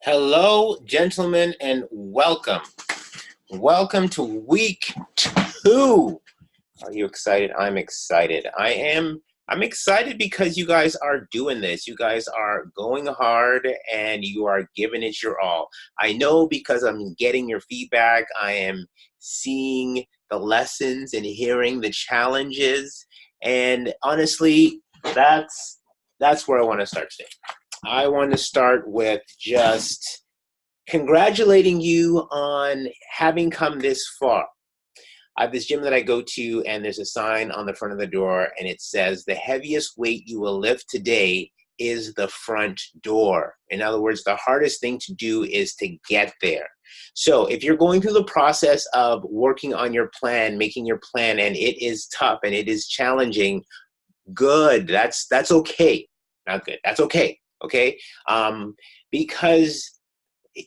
Hello, gentlemen, and welcome. Welcome to week 2. Are you excited? I'm excited. I'm excited because you guys are doing this. You guys are going hard and you are giving it your all. I know because I'm getting your feedback. I am seeing the lessons and hearing the challenges. And honestly, that's where I want to start today. I want to start with just congratulating you on having come this far. I have this gym that I go to, and there's a sign on the front of the door, and it says, the heaviest weight you will lift today is the front door. In other words, the hardest thing to do is to get there. So if you're going through the process of working on your plan, making your plan, and it is tough and it is challenging, good. That's okay. Not good. That's okay. Okay. Because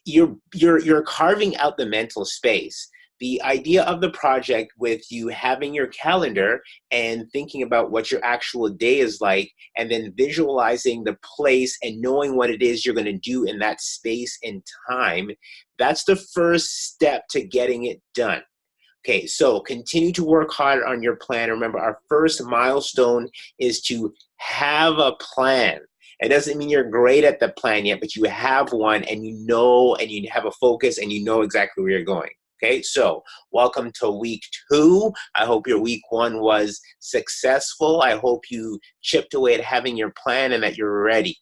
you're carving out the mental space. The idea of the project with you having your calendar and thinking about what your actual day is like, and then visualizing the place and knowing what it is you're going to do in that space and time, that's the first step to getting it done. Okay, so continue to work hard on your plan. Remember, our first milestone is to have a plan. It doesn't mean you're great at the plan yet, but you have one and you know, and you have a focus and you know exactly where you're going. Okay, so welcome to week 2. I hope your week 1 was successful. I hope you chipped away at having your plan and that you're ready.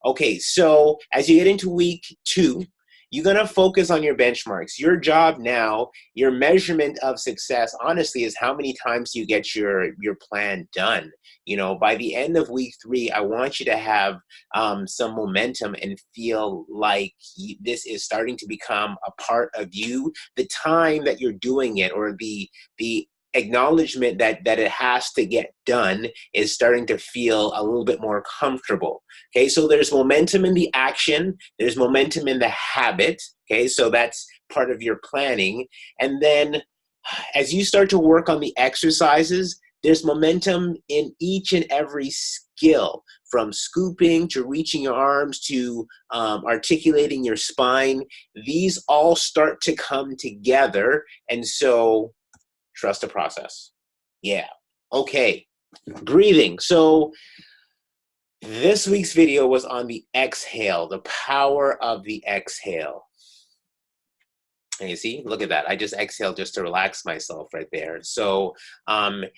Okay, so as you get into week 2, you're going to focus on your benchmarks. Your job now, your measurement of success, honestly, is how many times you get your plan done. You know, by the end of week 3, I want you to have some momentum and feel like this is starting to become a part of you. The time that you're doing it, or the acknowledgement that it has to get done, is starting to feel a little bit more comfortable. Okay, so there's momentum in the action, there's momentum in the habit. Okay, so that's part of your planning. And then as you start to work on the exercises, there's momentum in each and every skill, from scooping to reaching your arms to articulating your spine. These all start to come together, and so trust the process. Yeah. Okay. Breathing. So this week's video was on the exhale, the power of the exhale. And you see, look at that. I just exhaled just to relax myself right there. So exhaling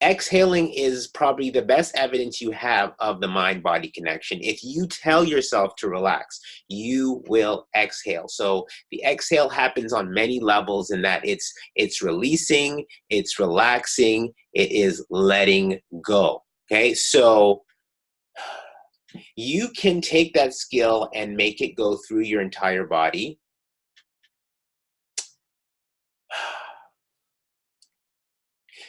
is probably the best evidence you have of the mind-body connection. If you tell yourself to relax, you will exhale. So the exhale happens on many levels, in that it's releasing, it's relaxing, it is letting go. Okay, so you can take that skill and make it go through your entire body.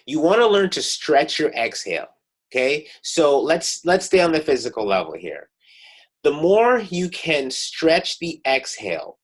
You want to learn to stretch your exhale. Okay, so let's stay on the physical level here. The more you can stretch the exhale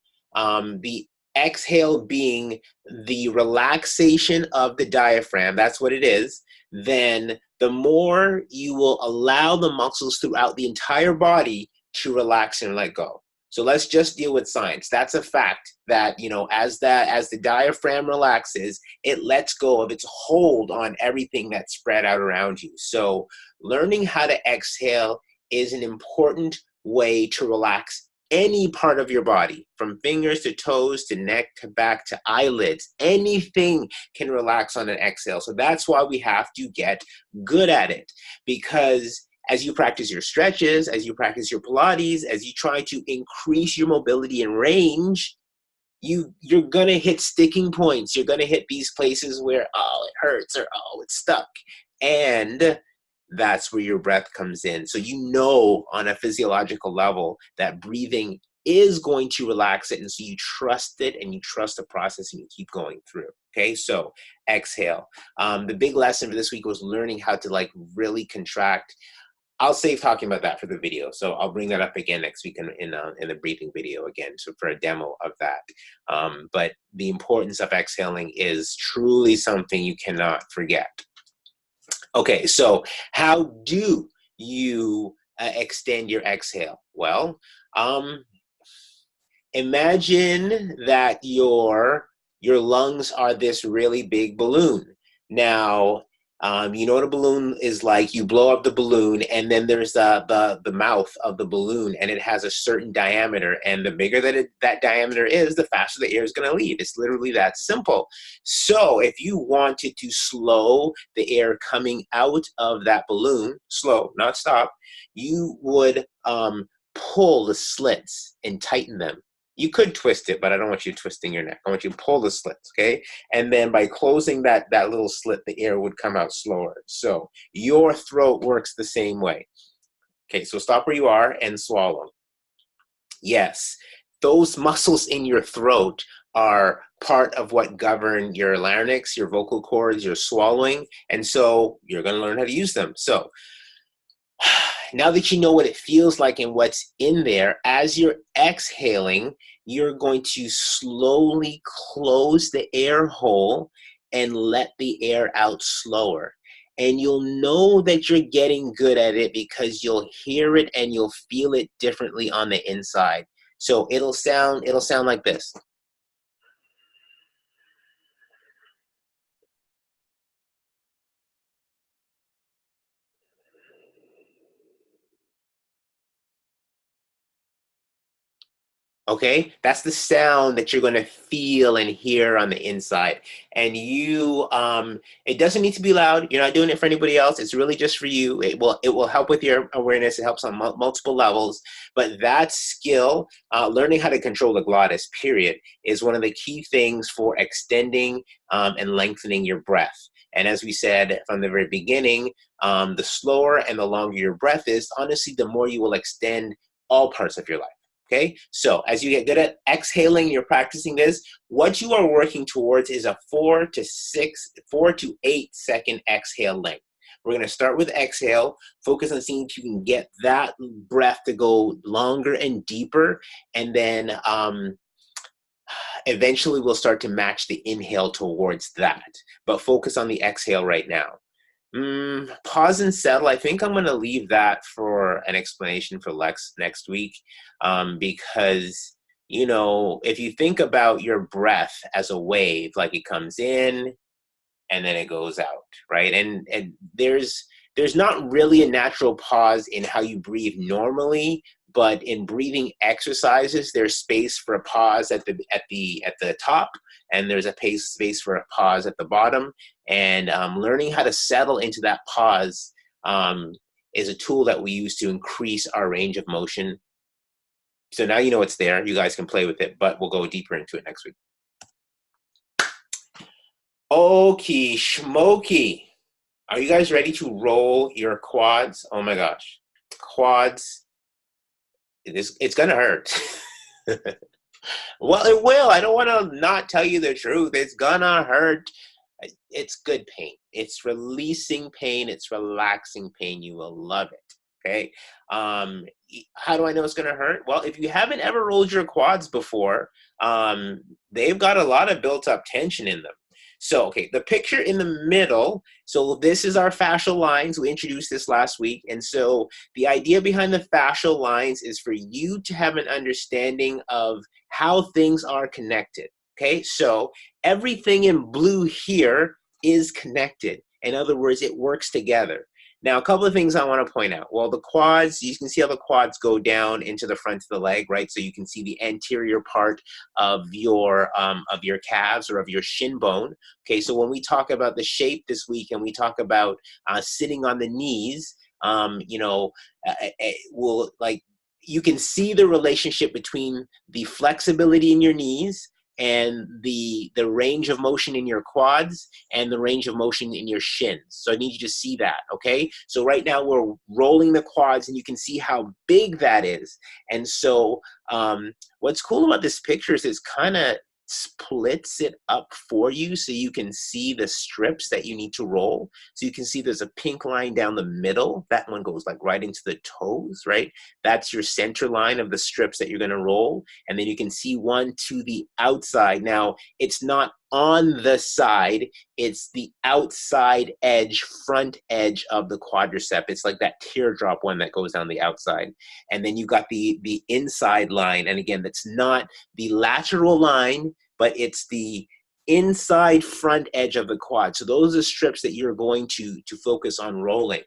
being the relaxation of the diaphragm, that's what it is, then the more you will allow the muscles throughout the entire body to relax and let go. So let's just deal with science. That's a fact that, you know, as the diaphragm relaxes, it lets go of its hold on everything that's spread out around you. So learning how to exhale is an important way to relax any part of your body, from fingers to toes to neck to back to eyelids. Anything can relax on an exhale. So that's why we have to get good at it, because as you practice your stretches, as you practice your Pilates, as you try to increase your mobility and range, you're going to hit sticking points. You're going to hit these places where, oh, it hurts, or oh, it's stuck. And that's where your breath comes in. So you know on a physiological level that breathing is going to relax it, and so you trust it and you trust the process and you keep going through. Okay, so exhale. The big lesson for this week was learning how to really contract. I'll save talking about that for the video, so I'll bring that up again next week in the breathing video again, so for a demo of that. But the importance of exhaling is truly something you cannot forget. Okay, so how do you extend your exhale? Well, um, imagine that your lungs are this really big balloon. Now, you know what a balloon is like. You blow up the balloon, and then there's the mouth of the balloon, and it has a certain diameter. And the bigger that diameter is, the faster the air is going to leave. It's literally that simple. So, if you wanted to slow the air coming out of that balloon, slow, not stop, you would pull the slits and tighten them. You could twist it, but I don't want you twisting your neck. I want you to pull the slits, okay? And then by closing that little slit, the air would come out slower. So your throat works the same way. Okay, so stop where you are and swallow. Yes, those muscles in your throat are part of what govern your larynx, your vocal cords, your swallowing, and so you're going to learn how to use them. So now that you know what it feels like and what's in there, as you're exhaling, you're going to slowly close the air hole and let the air out slower. And you'll know that you're getting good at it because you'll hear it and you'll feel it differently on the inside. So it'll sound like this. Okay, that's the sound that you're going to feel and hear on the inside. And it doesn't need to be loud. You're not doing it for anybody else. It's really just for you. It will help with your awareness. It helps on multiple levels. But that skill, learning how to control the glottis, period, is one of the key things for extending and lengthening your breath. And as we said from the very beginning, the slower and the longer your breath is, honestly, the more you will extend all parts of your life. Okay, so as you get good at exhaling, you're practicing this. What you are working towards is a 4 to 8 second exhale length. We're going to start with exhale, focus on seeing if you can get that breath to go longer and deeper, and then eventually we'll start to match the inhale towards that. But focus on the exhale right now. Pause and settle. I think I'm going to leave that for an explanation for Lex next week, because, if you think about your breath as a wave, like it comes in and then it goes out, right? And there's not really a natural pause in how you breathe normally, but in breathing exercises, there's space for a pause at the top, and there's a space for a pause at the bottom. And learning how to settle into that pause is a tool that we use to increase our range of motion. So now you know it's there. You guys can play with it, but we'll go deeper into it next week. Okie schmoky. Are you guys ready to roll your quads? Oh my gosh. Quads. It's going to hurt. Well, it will. I don't want to not tell you the truth. It's going to hurt. It's good pain. It's releasing pain. It's relaxing pain. You will love it. Okay. How do I know it's going to hurt? Well, if you haven't ever rolled your quads before, they've got a lot of built up tension in them. So, okay, the picture in the middle, so this is our fascial lines. We introduced this last week. And so the idea behind the fascial lines is for you to have an understanding of how things are connected. Okay, so everything in blue here is connected. In other words, it works together. Now, a couple of things I want to point out. Well, the quads, you can see how the quads go down into the front of the leg, right? So you can see the anterior part of your calves or of your shin bone. Okay, so when we talk about the shape this week and we talk about sitting on the knees, we'll you can see the relationship between the flexibility in your knees and the range of motion in your quads and the range of motion in your shins. So I need you to see that, okay? So right now we're rolling the quads and you can see how big that is. And so what's cool about this picture is it's kind of splits it up for you so you can see the strips that you need to roll. So you can see there's a pink line down the middle. That one goes like right into the toes, right? That's your center line of the strips that you're going to roll. And then you can see one to the outside. Now, it's not on the side, it's the outside edge, front edge of the quadricep. It's like that teardrop one that goes down the outside. And then you got the inside line. And again, that's not the lateral line, but it's the inside front edge of the quad. So those are strips that you're going to focus on rolling.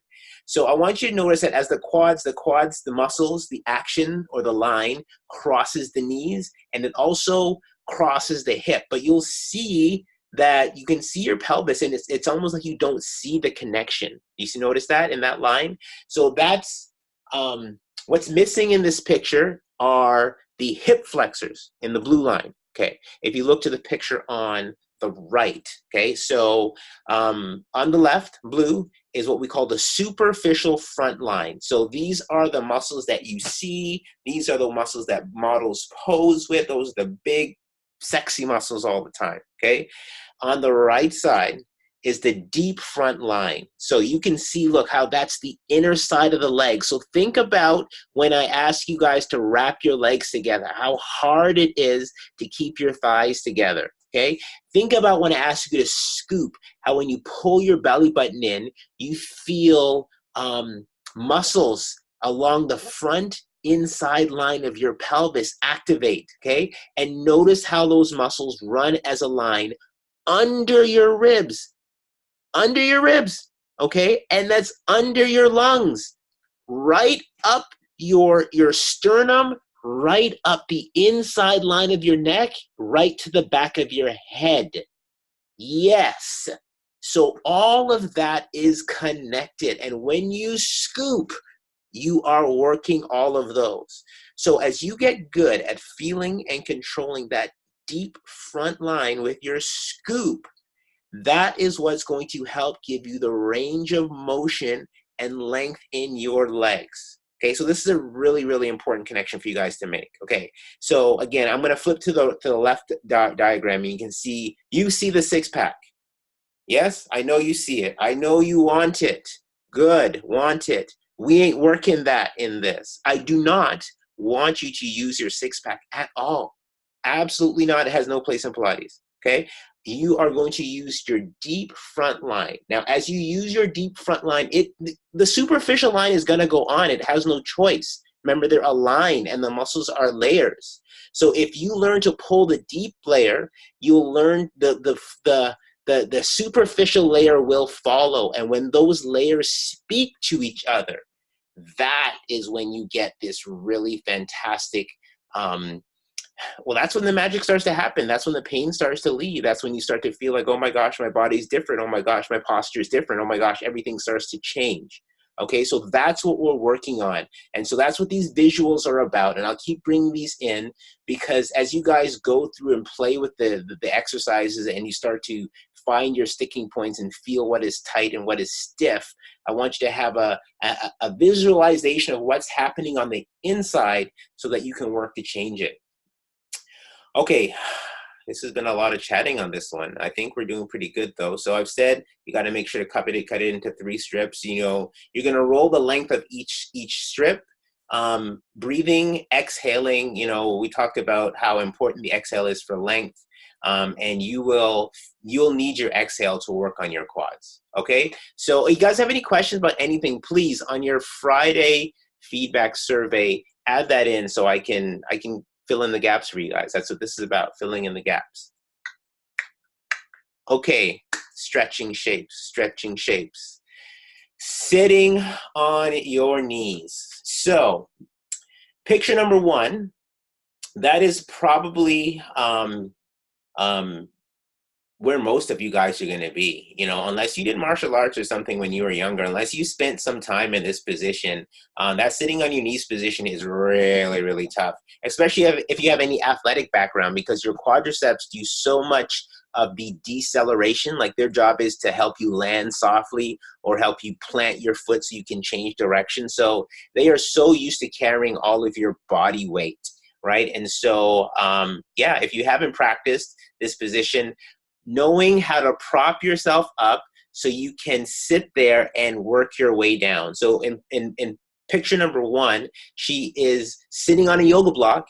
So I want you to notice that as the quads, the muscles, the action or the line crosses the knees, and it also crosses the hip. But you'll see that you can see your pelvis, and it's almost like you don't see the connection. Notice that in that line? So that's what's missing in this picture are the hip flexors in the blue line. Okay, if you look to the picture on the right, okay, so on the left, blue, is what we call the superficial front line. So these are the muscles that you see. These are the muscles that models pose with. Those are the big, sexy muscles all the time, okay? On the right side is the deep front line. So you can see, look, how that's the inner side of the leg. So think about when I ask you guys to wrap your legs together, how hard it is to keep your thighs together, okay? Think about when I ask you to scoop, how when you pull your belly button in, you feel muscles along the front inside line of your pelvis activate, okay? And notice how those muscles run as a line under your ribs, okay? And that's under your lungs, right up your sternum, right up the inside line of your neck, right to the back of your head. Yes. So all of that is connected. And when you scoop, you are working all of those. So as you get good at feeling and controlling that deep front line with your scoop, that is what's going to help give you the range of motion and length in your legs. Okay, so this is a really, really important connection for you guys to make. Okay, so again, I'm going to flip to the left diagram, and you see the six-pack. Yes, I know you see it. I know you want it. Good, want it. We ain't working that in this. I do not want you to use your six-pack at all. Absolutely not. It has no place in Pilates. Okay, you are going to use your deep front line. Now, as you use your deep front line, the superficial line is going to go on. It has no choice. Remember, they're aligned and the muscles are layers. So if you learn to pull the deep layer, you'll learn the superficial layer will follow. And when those layers speak to each other, that is when you get this really fantastic, well, that's when the magic starts to happen. That's when the pain starts to leave. That's when you start to feel like, oh my gosh, my body's different. Oh my gosh, my posture is different. Oh my gosh, everything starts to change. Okay, so that's what we're working on. And so that's what these visuals are about. And I'll keep bringing these in because as you guys go through and play with the exercises and you start to find your sticking points and feel what is tight and what is stiff, I want you to have a visualization of what's happening on the inside so that you can work to change it. Okay, this has been a lot of chatting on this one. I think we're doing pretty good though. So I've said you got to make sure to cut it into 3 strips. You know, you're going to roll the length of each strip. Breathing, exhaling. You know, we talked about how important the exhale is for length. And you'll need your exhale to work on your quads. Okay, so you guys have any questions about anything? Please, on your Friday feedback survey, add that in so I can fill in the gaps for you guys. That's what this is about, filling in the gaps. Okay, stretching shapes. Sitting on your knees. So, picture number 1, that is probably where most of you guys are going to be, you know, unless you did martial arts or something when you were younger, unless you spent some time in this position. That sitting on your knees position is really, really tough, especially if you have any athletic background, because your quadriceps do so much of the deceleration. Like their job is to help you land softly or help you plant your foot so you can change direction. So they are so used to carrying all of your body weight, right? And so, yeah, if you haven't practiced this position, knowing how to prop yourself up so you can sit there and work your way down. So in picture number 1, she is sitting on a yoga block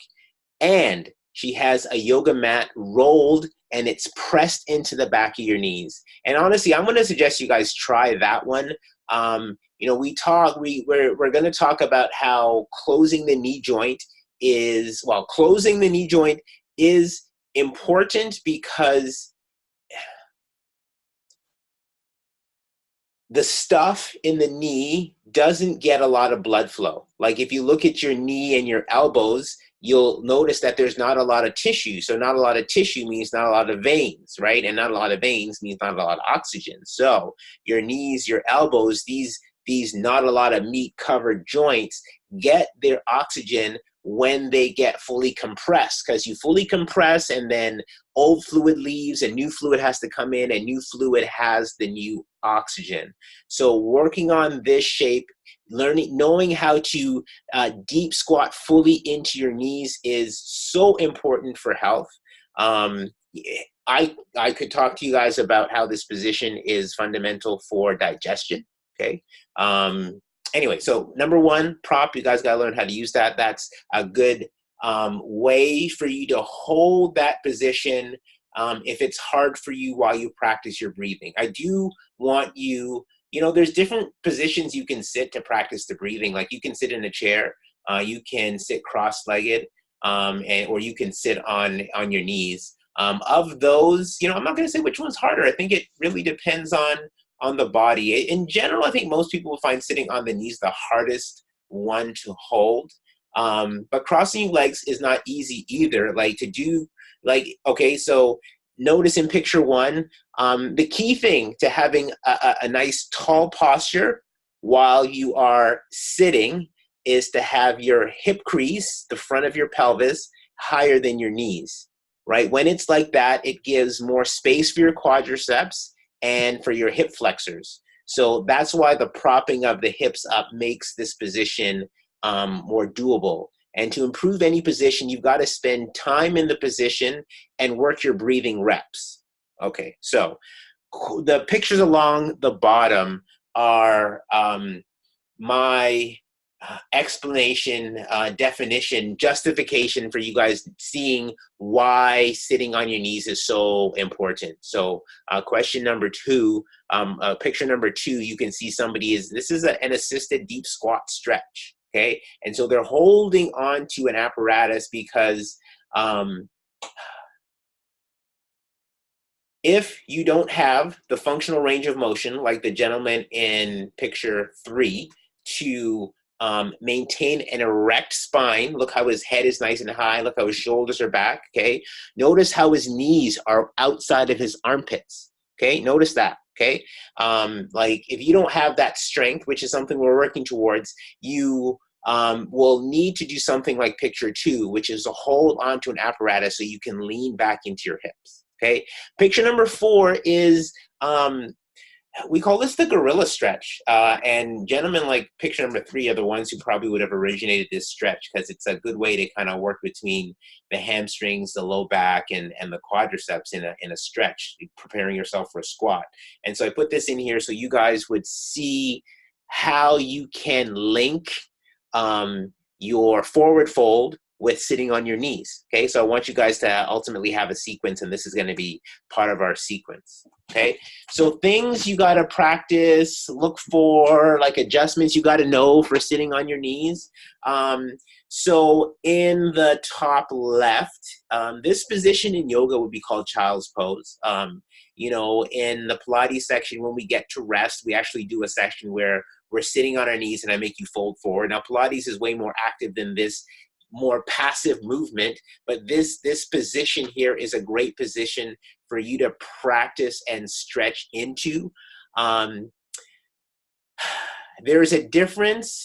and she has a yoga mat rolled and it's pressed into the back of your knees. And honestly, I'm going to suggest you guys try that one. You know, we're going to talk about how closing the knee joint is, well, closing the knee joint is important because the stuff in the knee doesn't get a lot of blood flow. Like if you look at your knee and your elbows, you'll notice that there's not a lot of tissue. So not a lot of tissue means not a lot of veins, right? And not a lot of veins means not a lot of oxygen. So your knees, your elbows, these not a lot of meat covered joints get their oxygen when they get fully compressed, because you fully compress and then old fluid leaves and new fluid has to come in, and new fluid has the new oxygen. So working on this shape, knowing how to deep squat fully into your knees is so important for health. I could talk to you guys about how this position is fundamental for digestion. Okay. Anyway, so number one, prop, you guys got to learn how to use that. That's a good way for you to hold that position if it's hard for you while you practice your breathing. I do want you, you know, there's different positions you can sit to practice the breathing. Like you can sit in a chair, you can sit cross-legged, or you can sit on your knees. Of those, you know, I'm not going to say which one's harder. I think it really depends on the body. In general, I think most people will find sitting on the knees the hardest one to hold. But crossing your legs is not easy either. Like to do, like, okay, so notice in picture one, the key thing to having a nice tall posture while you are sitting is to have your hip crease, the front of your pelvis, higher than your knees, right? When it's like that, it gives more space for your quadriceps and for your hip flexors. So that's why the propping of the hips up makes this position more doable. And to improve any position, you've got to spend time in the position and work your breathing reps. Okay, so the pictures along the bottom are my explanation, definition, justification for you guys seeing why sitting on your knees is so important. So question number two, picture number two, you can see somebody this is an assisted deep squat stretch, okay? And so they're holding on to an apparatus because if you don't have the functional range of motion, like the gentleman in picture three, to maintain an erect spine. Look how his head is nice and high. Look how his shoulders are back, okay? Notice how his knees are outside of his armpits, okay? Notice that, okay? Like if you don't have that strength, which is something we're working towards, you will need to do something like picture two, which is to hold onto an apparatus so you can lean back into your hips, okay? Picture number four is we call this the gorilla stretch. And gentlemen like picture number three are the ones who probably would have originated this stretch, because it's a good way to kind of work between the hamstrings, the low back, and the quadriceps in a stretch, preparing yourself for a squat. And so I put this in here so you guys would see how you can link your forward fold with sitting on your knees, okay? So I want you guys to ultimately have a sequence, and this is gonna be part of our sequence, okay? So things you gotta practice, look for, like adjustments you gotta know for sitting on your knees. So in the top left, this position in yoga would be called child's pose. You know, in the Pilates section, when we get to rest, we actually do a section where we're sitting on our knees and I make you fold forward. Now, Pilates is way more active than this more passive movement, but this position here is a great position for you to practice and stretch into. There's a difference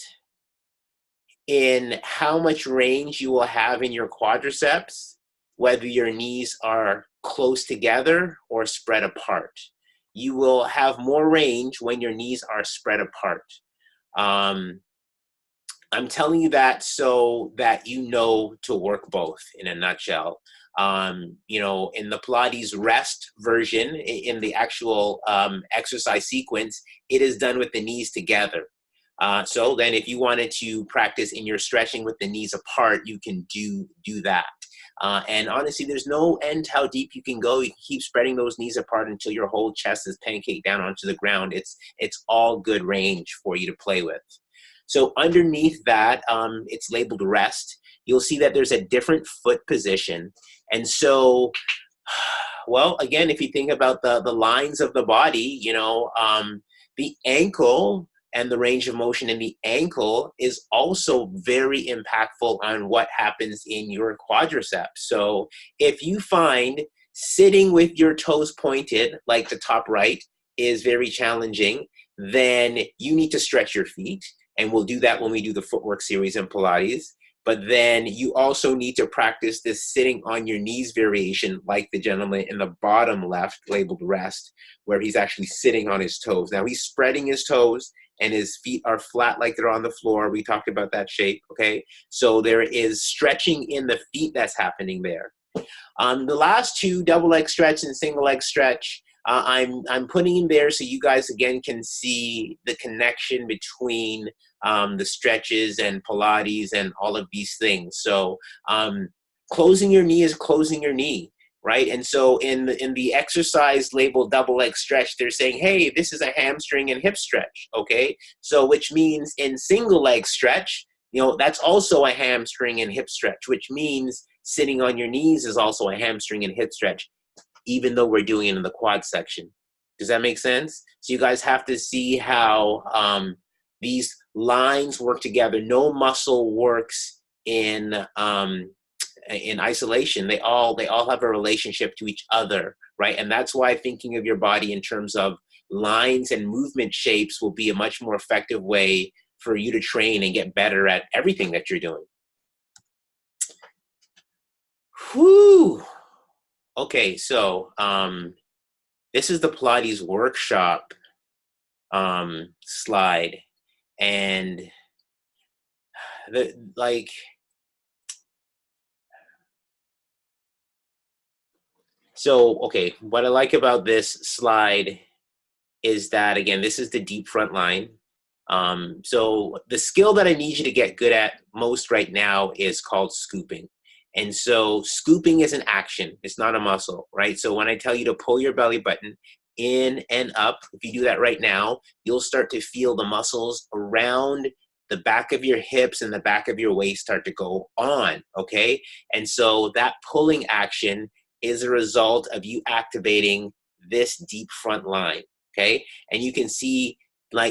in how much range you will have in your quadriceps, whether your knees are close together or spread apart. You will have more range when your knees are spread apart. I'm telling you that so that you know to work both in a nutshell. You know, in the Pilates rest version, in the actual exercise sequence, it is done with the knees together. So then if you wanted to practice in your stretching with the knees apart, you can do that. And honestly, there's no end to how deep you can go. You can keep spreading those knees apart until your whole chest is pancaked down onto the ground. It's all good range for you to play with. So underneath that, it's labeled rest. You'll see that there's a different foot position. And so, well, again, if you think about the lines of the body, the ankle and the range of motion in the ankle is also very impactful on what happens in your quadriceps. So if you find sitting with your toes pointed, like the top right, is very challenging, then you need to stretch your feet. And we'll do that when we do the footwork series in Pilates. But then you also need to practice this sitting on your knees variation, like the gentleman in the bottom left, labeled rest, where he's actually sitting on his toes. Now he's spreading his toes and his feet are flat like they're on the floor. We talked about that shape, okay? So there is stretching in the feet that's happening there. The last two, double leg stretch and single leg stretch, I'm putting in there so you guys again can see the connection between the stretches and Pilates and all of these things. So closing your knee is closing your knee, right? And so in the exercise labeled double leg stretch, they're saying, hey, this is a hamstring and hip stretch, okay? So which means in single leg stretch, that's also a hamstring and hip stretch, which means sitting on your knees is also a hamstring and hip stretch, even though we're doing it in the quad section. Does that make sense? So you guys have to see how these lines work together. No muscle works in isolation. They all have a relationship to each other, right? And that's why thinking of your body in terms of lines and movement shapes will be a much more effective way for you to train and get better at everything that you're doing. Whew. Okay, so this is the Pilates workshop slide, and so okay, what I like about this slide is that, again, this is the deep front line. So the skill that I need you to get good at most right now is called scooping. And so scooping is an action. It's not a muscle, right? So when I tell you to pull your belly button in and up, if you do that right now, you'll start to feel the muscles around the back of your hips and the back of your waist start to go on, okay? And so that pulling action is a result of you activating this deep front line, okay? And you can see,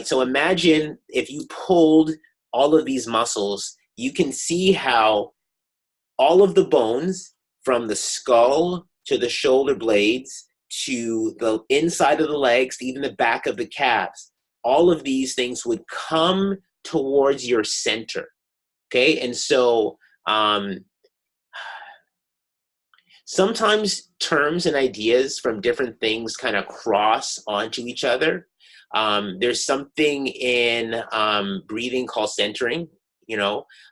so imagine if you pulled all of these muscles, you can see how all of the bones from the skull to the shoulder blades to the inside of the legs to even the back of the calves, all of these things would come towards your center, okay? And so sometimes terms and ideas from different things kind of cross onto each other. There's something in breathing called centering. In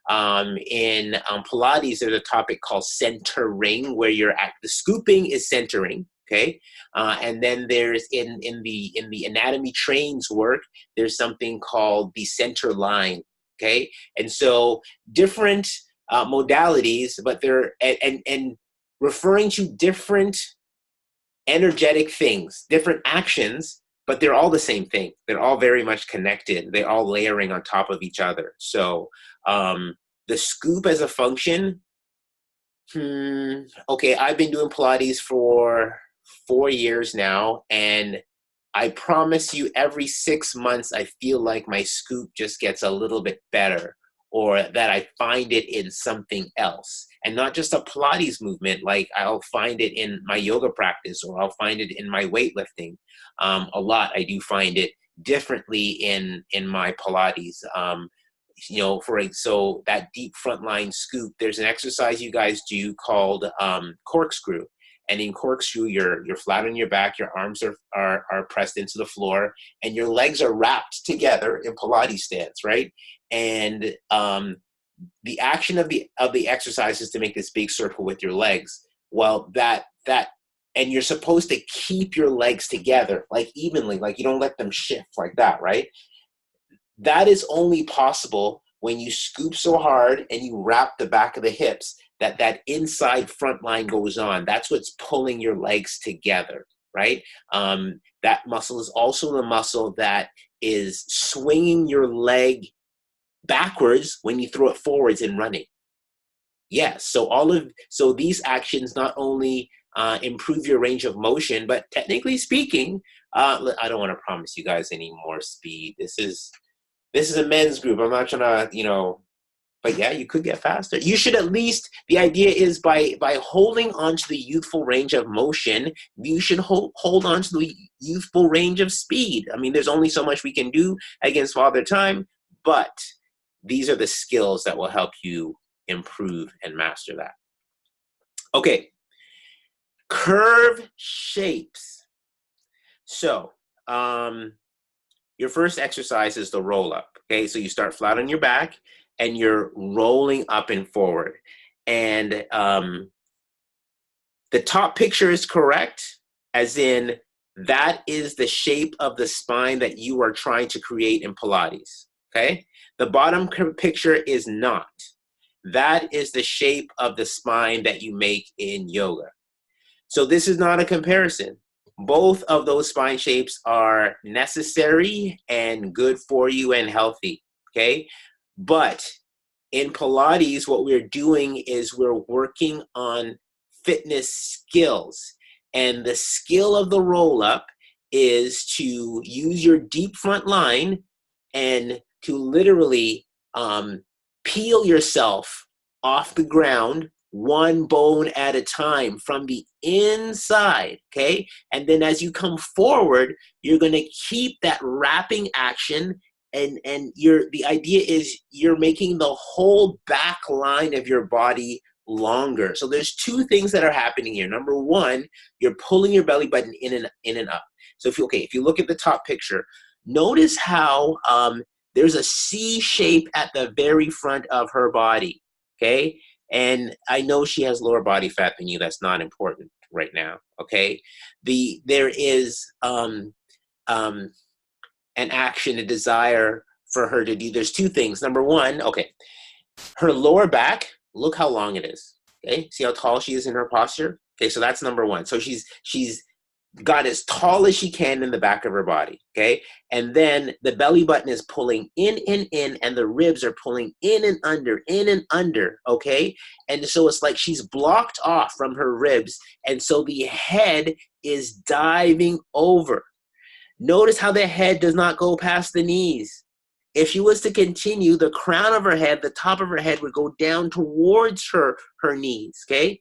Pilates, there's a topic called centering, where the scooping is centering, okay? And then there's in the anatomy trains work, there's something called the center line, okay? And so different modalities, but they're and referring to different energetic things, different actions, but they're all the same thing. They're all very much connected. They're all layering on top of each other. So the scoop as a function, okay, I've been doing Pilates for 4 years now, and I promise you every 6 months I feel like my scoop just gets a little bit better, or that I find it in something else. And not just a Pilates movement, like I'll find it in my yoga practice, or I'll find it in my weightlifting. A lot, I do find it differently in my Pilates. So that deep frontline scoop, there's an exercise you guys do called corkscrew. And in corkscrew, you're flat on your back, your arms are pressed into the floor, and your legs are wrapped together in Pilates stance, right? And the action of the exercise is to make this big circle with your legs. Well, and you're supposed to keep your legs together, like evenly, like you don't let them shift like that, right? That is only possible when you scoop so hard and you wrap the back of the hips that inside front line goes on. That's what's pulling your legs together, right? That muscle is also the muscle that is swinging your leg backwards when you throw it forwards in running. Yes, so these actions not only improve your range of motion, but technically speaking, I don't want to promise you guys any more speed. This is a men's group. I'm not trying to, but yeah, you could get faster. You should at least, the idea is by holding on to the youthful range of motion, you should hold on to the youthful range of speed. I mean, there's only so much we can do against Father Time, but these are the skills that will help you improve and master that. Okay, curve shapes. So, your first exercise is the roll up. Okay, so you start flat on your back and you're rolling up and forward. And the top picture is correct, as in that is the shape of the spine that you are trying to create in Pilates. Okay, the bottom picture is not. That is the shape of the spine that you make in yoga. So this is not a comparison. Both of those spine shapes are necessary and good for you and healthy, okay? But in Pilates, what we're doing is we're working on fitness skills. And the skill of the roll-up is to use your deep front line and to literally peel yourself off the ground one bone at a time from the inside, okay? And then as you come forward, you're gonna keep that wrapping action, and the idea is you're making the whole back line of your body longer. So there's two things that are happening here. Number one, you're pulling your belly button in and up. So if you look at the top picture, notice how there's a C shape at the very front of her body, okay? And I know she has lower body fat than you. That's not important right now, okay? There is an action, a desire for her to do. There's two things. Number one, okay, her lower back, look how long it is, okay? See how tall she is in her posture? Okay, so that's number one. So she's got as tall as she can in the back of her body, okay? And then the belly button is pulling in, and the ribs are pulling in and under, okay? And so it's like she's blocked off from her ribs, and so the head is diving over. Notice how the head does not go past the knees. If she was to continue, the crown of her head, the top of her head would go down towards her knees, okay?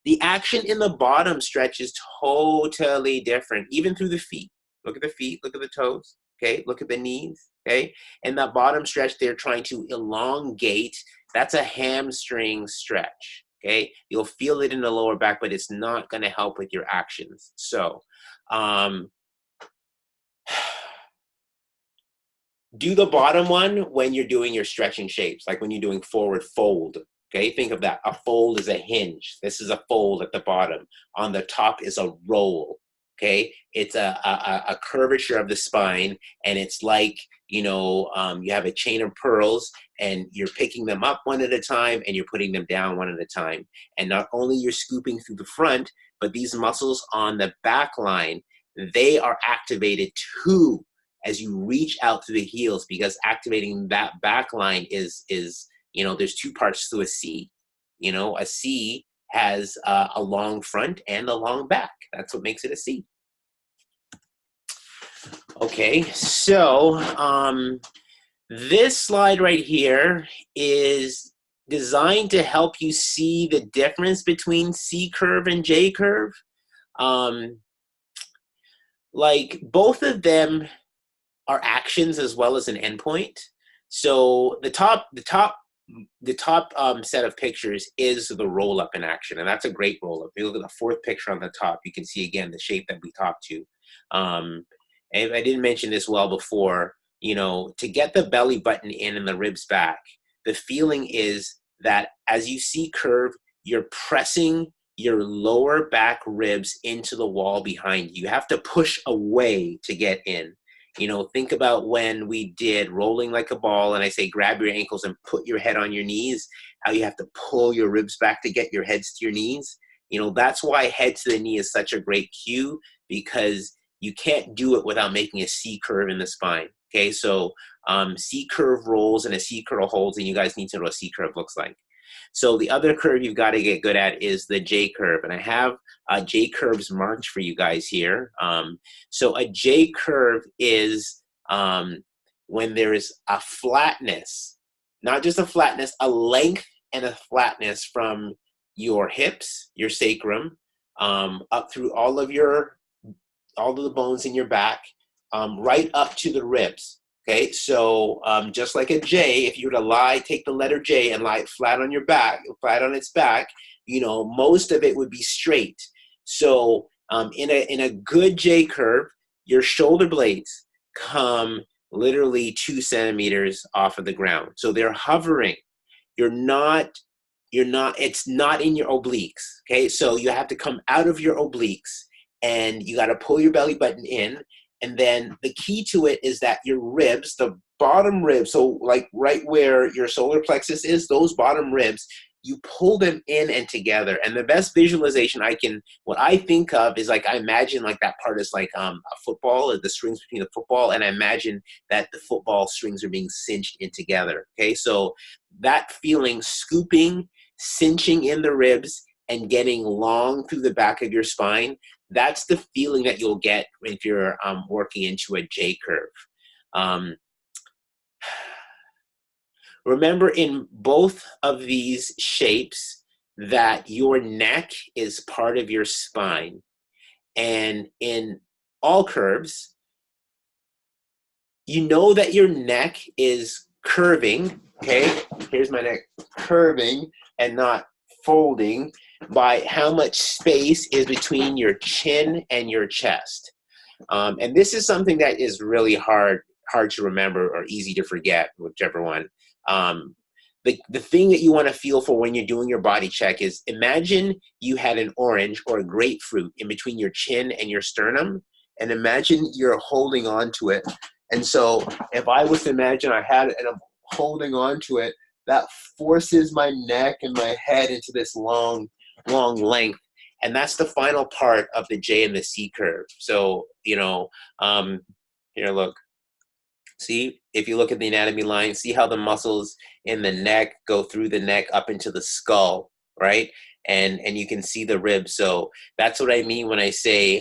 The action in the bottom stretch is totally different, even through the feet. Look at the feet, look at the toes, okay? Look at the knees, okay? And that bottom stretch, they're trying to elongate. That's a hamstring stretch, okay? You'll feel it in the lower back, but it's not gonna help with your actions. So, do the bottom one when you're doing your stretching shapes, like when you're doing forward fold. Okay, think of that. A fold is a hinge. This is a fold at the bottom. On the top is a roll. Okay, it's a curvature of the spine, and it's like, you have a chain of pearls, and you're picking them up one at a time, and you're putting them down one at a time. And not only you're scooping through the front, but these muscles on the back line, they are activated too as you reach out to the heels, because activating that back line is there's two parts to a C. A C has a long front and a long back. That's what makes it a C. Okay, so this slide right here is designed to help you see the difference between C curve and J curve. Like both of them are actions as well as an endpoint. So the top set of pictures is the roll up in action, and that's a great roll up. If you look at the fourth picture on the top, you can see again the shape that we talked to. And I didn't mention this well before, to get the belly button in and the ribs back, the feeling is that as you see curve, you're pressing your lower back ribs into the wall behind you. You have to push away to get in. You know, think about when we did rolling like a ball and I say grab your ankles and put your head on your knees, how you have to pull your ribs back to get your heads to your knees. You know, that's why head to the knee is such a great cue, because you can't do it without making a C curve in the spine. Okay, so C curve rolls and a C curve holds, and you guys need to know what a C curve looks like. So the other curve you've got to get good at is the J curve, and I have J curves marked for you guys here. So a J curve is when there is a flatness, not just a flatness, a length and a flatness from your hips, your sacrum, up through all of the bones in your back, right up to the ribs. Okay, so just like a J, if you were to lie, take the letter J and lie flat on your back, flat on its back, you know, most of it would be straight. So in a good J curve, your shoulder blades come literally 2 centimeters off of the ground. So they're hovering. It's not in your obliques. Okay, so you have to come out of your obliques and you got to pull your belly button in. And then the key to it is that your ribs, the bottom ribs, so like right where your solar plexus is, those bottom ribs, you pull them in and together. And the best visualization what I think of is like, I imagine like that part is like a football, the strings between the football, and I imagine that the football strings are being cinched in together. Okay, so that feeling, scooping, cinching in the ribs, and getting long through the back of your spine, that's the feeling that you'll get if you're working into a J curve. Remember, in both of these shapes, that your neck is part of your spine. And in all curves, you know that your neck is curving, okay? Here's my neck, curving and not folding, by how much space is between your chin and your chest. And this is something that is really hard to remember or easy to forget, whichever one. The thing that you want to feel for when you're doing your body check is, imagine you had an orange or a grapefruit in between your chin and your sternum, and imagine you're holding on to it. And so if I was to imagine I had it and I'm holding on to it, that forces my neck and my head into this long length. And that's the final part of the J and the C curve. So, you know, here, look. See, if you look at the anatomy line, see how the muscles in the neck go through the neck up into the skull, right? And you can see the ribs. So that's what I mean when I say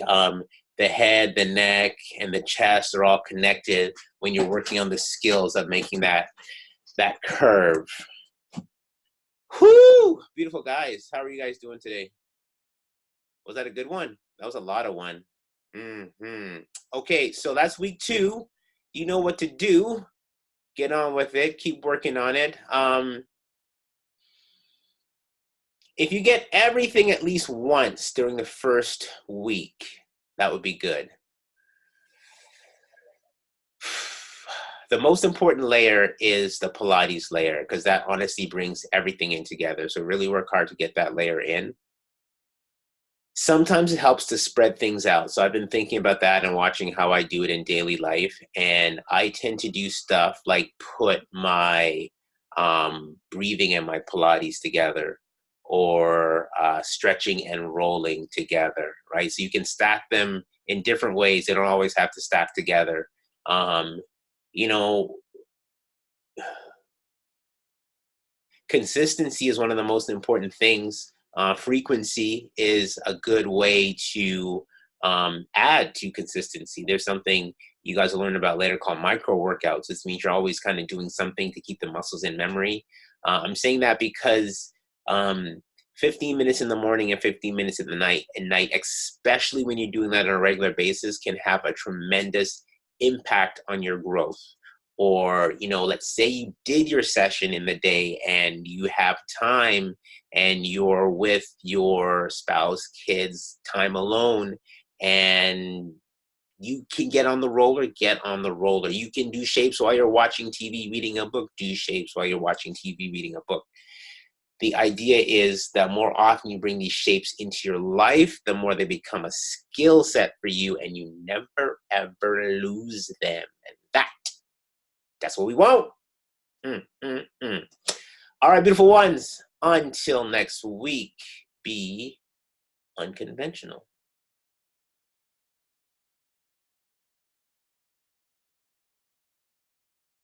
the head, the neck, and the chest are all connected when you're working on the skills of making that curve. Whoo! Beautiful guys. How are you guys doing today? Was that a good one? That was a lot of one. Okay, so that's week 2. You know what to do. Get on with it. Keep working on it. If you get everything at least once during the first week, that would be good. The most important layer is the Pilates layer, because that honestly brings everything in together. So really work hard to get that layer in. Sometimes it helps to spread things out. So I've been thinking about that and watching how I do it in daily life. And I tend to do stuff like put my breathing and my Pilates together, or stretching and rolling together, right? So you can stack them in different ways. They don't always have to stack together. You know, consistency is one of the most important things. Frequency is a good way to add to consistency. There's something you guys will learn about later called micro workouts. This means you're always kind of doing something to keep the muscles in memory. I'm saying that because 15 minutes in the morning and 15 minutes at night, especially when you're doing that on a regular basis, can have a tremendous impact on your growth. Or, you know, let's say you did your session in the day and you have time and you're with your spouse, kids, time alone, and you can get on the roller, get on the roller. You can do shapes while you're watching TV, reading a book, do shapes while you're watching TV, reading a book. The idea is the more often you bring these shapes into your life, the more they become a skill set for you, and you never, ever lose them. And that's what we want. Mm, mm, mm. All right, beautiful ones. Until next week, be unconventional.